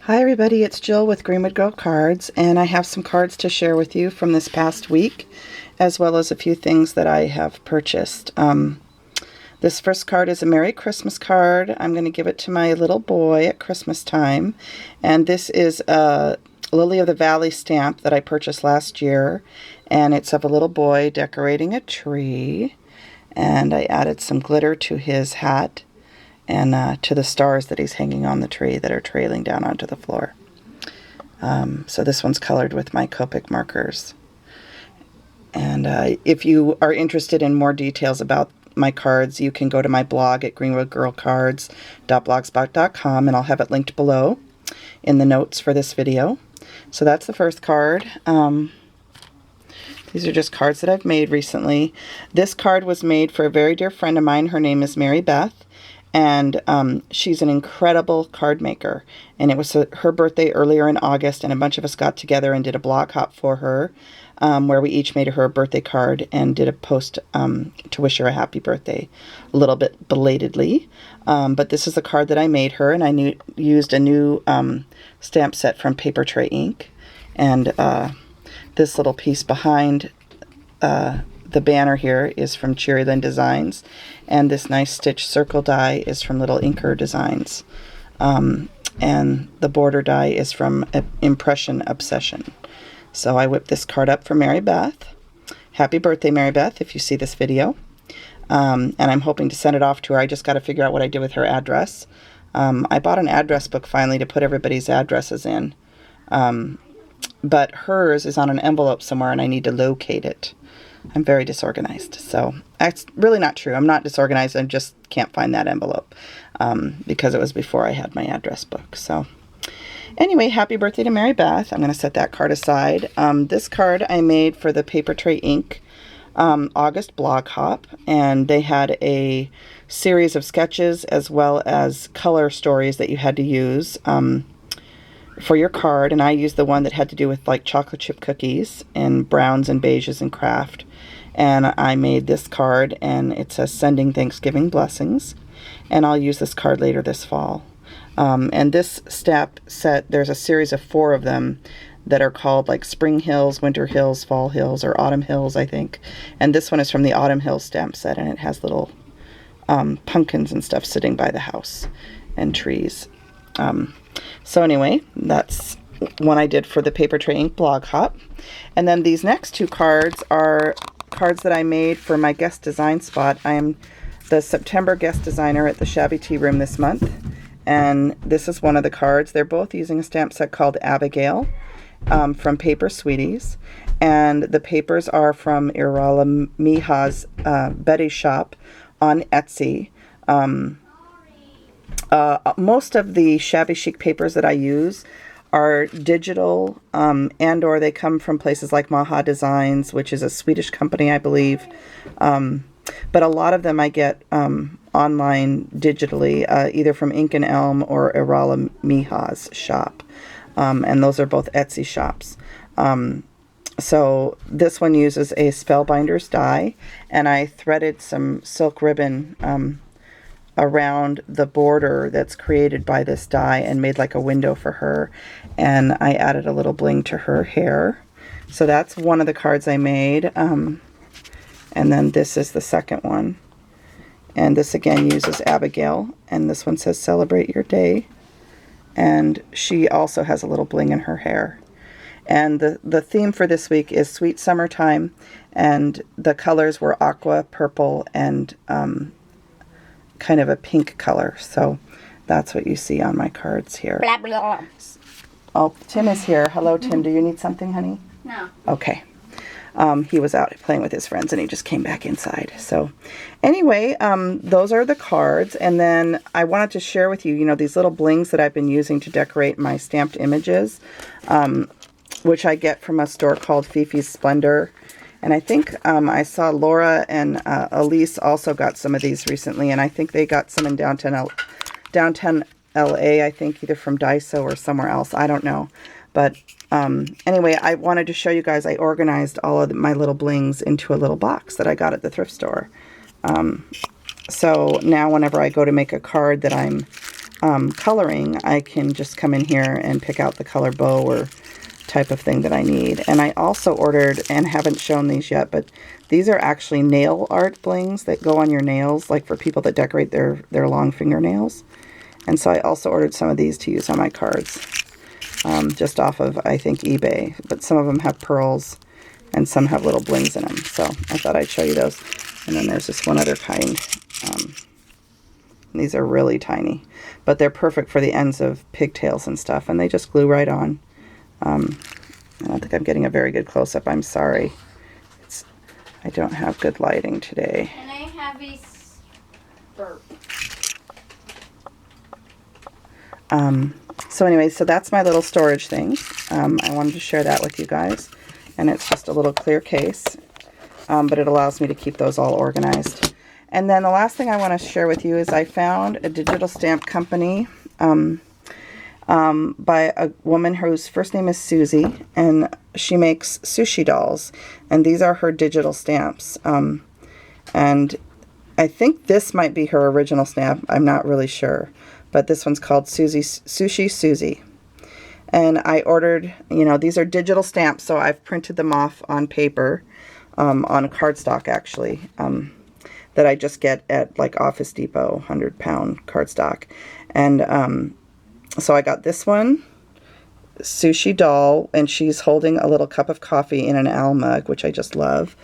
Hi everybody, it's Jill with Greenwood Girl Cards, and I have some cards to share with you from this past week, as well as a few things that I have purchased. This first card is a Merry Christmas card. I'm going to give it to my little boy at Christmas time, and this is a Lily of the Valley stamp that I purchased last year, and it's of a little boy decorating a tree, and I added some glitter to his hat and to the stars that he's hanging on the tree that are trailing down onto the floor. So this one's colored with my Copic markers. And if you are interested in more details about my cards, you can go to my blog at greenwoodgirlcards.blogspot.com, and I'll have it linked below in the notes for this video. So that's the first card. These are just cards that I've made recently. This card was made for a very dear friend of mine. Her name is Mary Beth. And she's an incredible card maker. And it was her birthday earlier in August, and a bunch of us got together and did a blog hop for her, where we each made her a birthday card and did a post to wish her a happy birthday, a little bit belatedly. But this is the card that I made her, and I used a new stamp set from Paper Tray Ink. And this little piece behind the banner here is from Cherry Lynn Designs, and this nice stitch circle die is from Little Inker Designs, and the border die is from Impression Obsession. So I whipped this card up for Mary Beth. Happy birthday, Mary Beth, if you see this video. And I'm hoping to send it off to her. I just got to figure out what I did with her address. I bought an address book finally to put everybody's addresses in, but hers is on an envelope somewhere, and I need to locate it. I'm very disorganized, so that's really not true. I'm not disorganized. I just can't find that envelope because it was before I had my address book. So anyway, happy birthday to Mary Beth. I'm going to set that card aside. This card I made for the Paper Tray Ink August blog hop, and they had a series of sketches as well as color stories that you had to use for your card, and I used the one that had to do with like chocolate chip cookies and browns and beiges and craft. And I made this card, and it says Sending Thanksgiving Blessings, and I'll use this card later this fall. And this stamp set, there's a series of 4 of them that are called like Spring Hills, Winter Hills, Fall Hills, or Autumn Hills, I think. And this one is from the Autumn Hills stamp set, and it has little pumpkins and stuff sitting by the house and trees. So anyway, that's one I did for the Paper Tray Ink blog hop. And then these next 2 cards are cards that I made for my guest design spot. I am the September guest designer at the Shabby Tea Room this month, and this is one of the cards. They're both using a stamp set called Abigail from Paper Sweeties, and the papers are from Irala Miha's Betty's shop on Etsy. Most of the shabby chic papers that I use are digital, and or they come from places like Maha Designs, which is a Swedish company, I believe. But a lot of them I get online digitally, either from Ink and Elm or Irala Miha's shop. And those are both Etsy shops. So this one uses a Spellbinders die, and I threaded some silk ribbon around the border that's created by this die and made like a window for her, and I added a little bling to her hair. So that's one of the cards I made, and then this is the second one, and this again uses Abigail, and this one says Celebrate Your Day, and she also has a little bling in her hair. And the theme for this week is Sweet Summertime, and the colors were aqua, purple, and kind of a pink color. So that's what you see on my cards here. Blah, blah. Oh, Tim is here. Hello, Tim. Do you need something, honey? No. Okay. He was out playing with his friends, and he just came back inside. So anyway, those are the cards. And then I wanted to share with you, these little blings that I've been using to decorate my stamped images, which I get from a store called Fifi's Splendor. And I think I saw Laura and Elise also got some of these recently, and I think they got some in downtown LA, I think, either from Daiso or somewhere else. I don't know. But anyway, I wanted to show you guys, I organized all of my little blings into a little box that I got at the thrift store. So now whenever I go to make a card that I'm coloring, I can just come in here and pick out the color bow or type of thing that I need. And I also ordered, and haven't shown these yet, but these are actually nail art blings that go on your nails, like for people that decorate their long fingernails. And so I also ordered some of these to use on my cards, just off of, I think, eBay. But some of them have pearls and some have little blings in them. So I thought I'd show you those. And then there's this one other kind. These are really tiny, but they're perfect for the ends of pigtails and stuff, and they just glue right on. I don't think I'm getting a very good close-up. I'm sorry. I don't have good lighting today. And I have a burp. So anyway, so that's my little storage thing. I wanted to share that with you guys. And it's just a little clear case, but it allows me to keep those all organized. And then the last thing I want to share with you is I found a digital stamp company by a woman whose first name is Susie, and she makes Sushi Dolls. And these are her digital stamps. And I think this might be her original stamp. I'm not really sure. But this one's called Sushi Susie. And I ordered, you know, these are digital stamps, so I've printed them off on paper, on cardstock actually, that I just get at like Office Depot, 100-pound cardstock. And so I got this one, Sushi Doll, and she's holding a little cup of coffee in an owl mug, which I just love.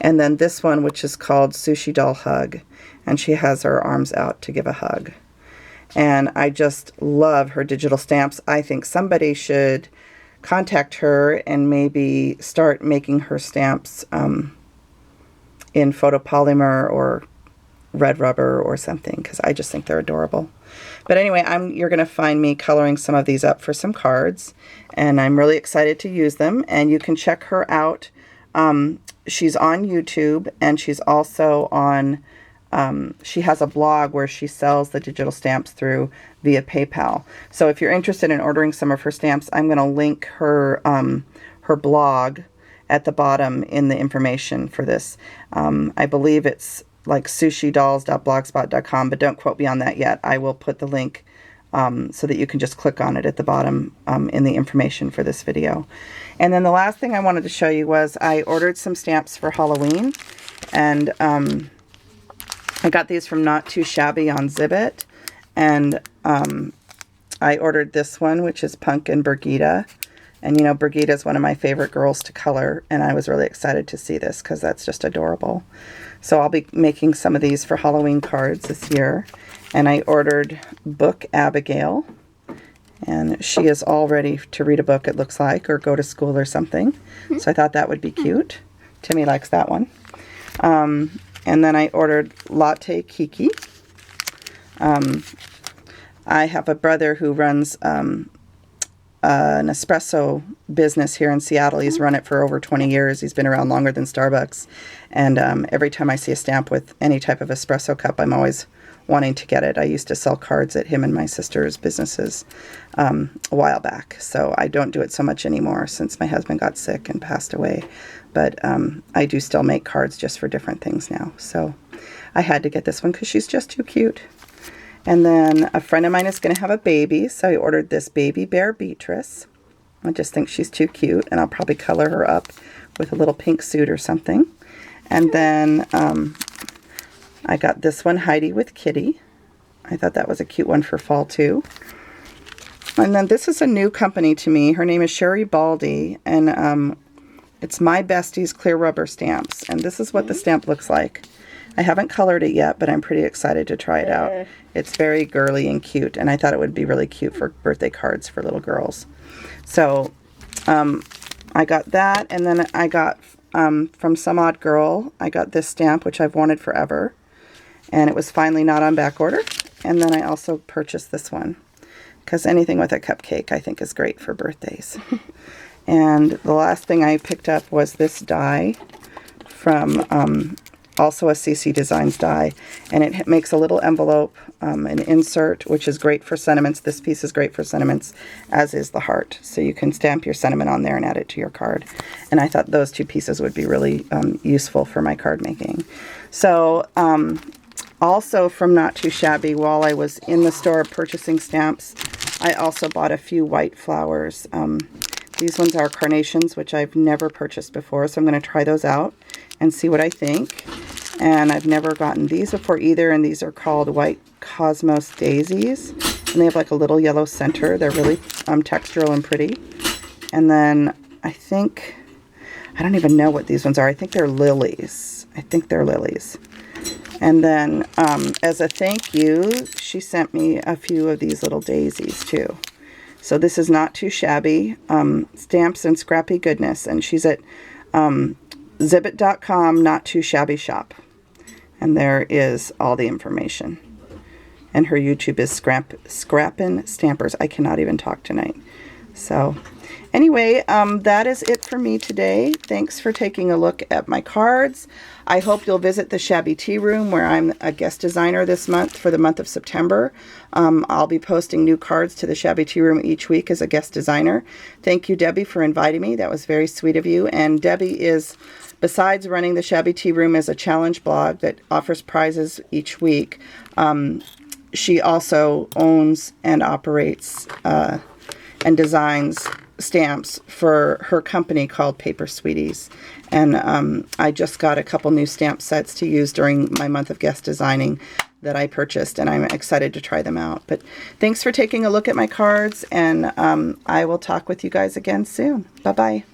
And then this one, which is called Sushi Doll Hug, and she has her arms out to give a hug. And I just love her digital stamps. I think somebody should contact her and maybe start making her stamps in photopolymer or red rubber or something, because I just think they're adorable. But anyway, you're going to find me coloring some of these up for some cards, and I'm really excited to use them. And you can check her out. She's on YouTube, and she's also on... she has a blog where she sells the digital stamps through via PayPal. So if you're interested in ordering some of her stamps, I'm going to link her her blog at the bottom in the information for this. I believe it's like sushidolls.blogspot.com, but don't quote me on that yet. I will put the link so that you can just click on it at the bottom in the information for this video. And then the last thing I wanted to show you was I ordered some stamps for Halloween, and I got these from Not Too Shabby on Zibbit, and I ordered this one, which is Punk and Birgitta. And you know, Birgitta is one of my favorite girls to color, and I was really excited to see this because that's just adorable. So I'll be making some of these for Halloween cards this year. And I ordered Book Abigail, and she is all ready to read a book, it looks like, or go to school or something. So I thought that would be cute. Timmy likes that one. And then I ordered Latte Kiki. I have a brother who runs an espresso business here in Seattle. He's run it for over 20 years. He's been around longer than Starbucks. And every time I see a stamp with any type of espresso cup, I'm always wanting to get it. I used to sell cards at him and my sister's businesses a while back. So I don't do it so much anymore since my husband got sick and passed away. But I do still make cards just for different things now. So I had to get this one because she's just too cute. And then a friend of mine is going to have a baby, so I ordered this Baby Bear Beatrice. I just think she's too cute, and I'll probably color her up with a little pink suit or something. And then I got this one, Heidi with Kitty. I thought that was a cute one for fall too. And then this is a new company to me. Her name is Sherry Baldy, and it's My Bestie's Clear Rubber Stamps. And this is what the stamp looks like. I haven't colored it yet, but I'm pretty excited to try it out. It's very girly and cute, and I thought it would be really cute for birthday cards for little girls. So I got that, and then I got from Some Odd Girl, I got this stamp, which I've wanted forever, and it was finally not on back order. And then I also purchased this one, because anything with a cupcake I think is great for birthdays. And the last thing I picked up was this die from also a CC Designs die, and it makes a little envelope, an insert, which is great for sentiments. This piece is great for sentiments, as is the heart. So you can stamp your sentiment on there and add it to your card. And I thought those two pieces would be really useful for my card making. So Also from Not Too Shabby, while I was in the store purchasing stamps, I also bought a few white flowers. These ones are carnations, which I've never purchased before, so I'm going to try those out and see what I think. And I've never gotten these before either, and these are called White Cosmos Daisies. And they have like a little yellow center. They're really textural and pretty. And then I think, I don't even know what these ones are. I think they're lilies. I think they're lilies. And then as a thank you, she sent me a few of these little daisies too. So this is Not Too Shabby, Stamps and Scrappy Goodness. And she's at Zibbit.com, Not Too Shabby Shop. And there is all the information. And her YouTube is Scrappin' Stampers. I cannot even talk tonight. So anyway, that is it for me today. Thanks for taking a look at my cards. I hope you'll visit the Shabby Tea Room, where I'm a guest designer this month for the month of September. I'll be posting new cards to the Shabby Tea Room each week as a guest designer. Thank you, Debbie, for inviting me. That was very sweet of you. And Debbie is, besides running the Shabby Tea Room as a challenge blog that offers prizes each week, she also owns and operates and designs stamps for her company called Paper Sweeties. And I just got a couple new stamp sets to use during my month of guest designing that I purchased, and I'm excited to try them out. But thanks for taking a look at my cards, and I will talk with you guys again soon. Bye-bye.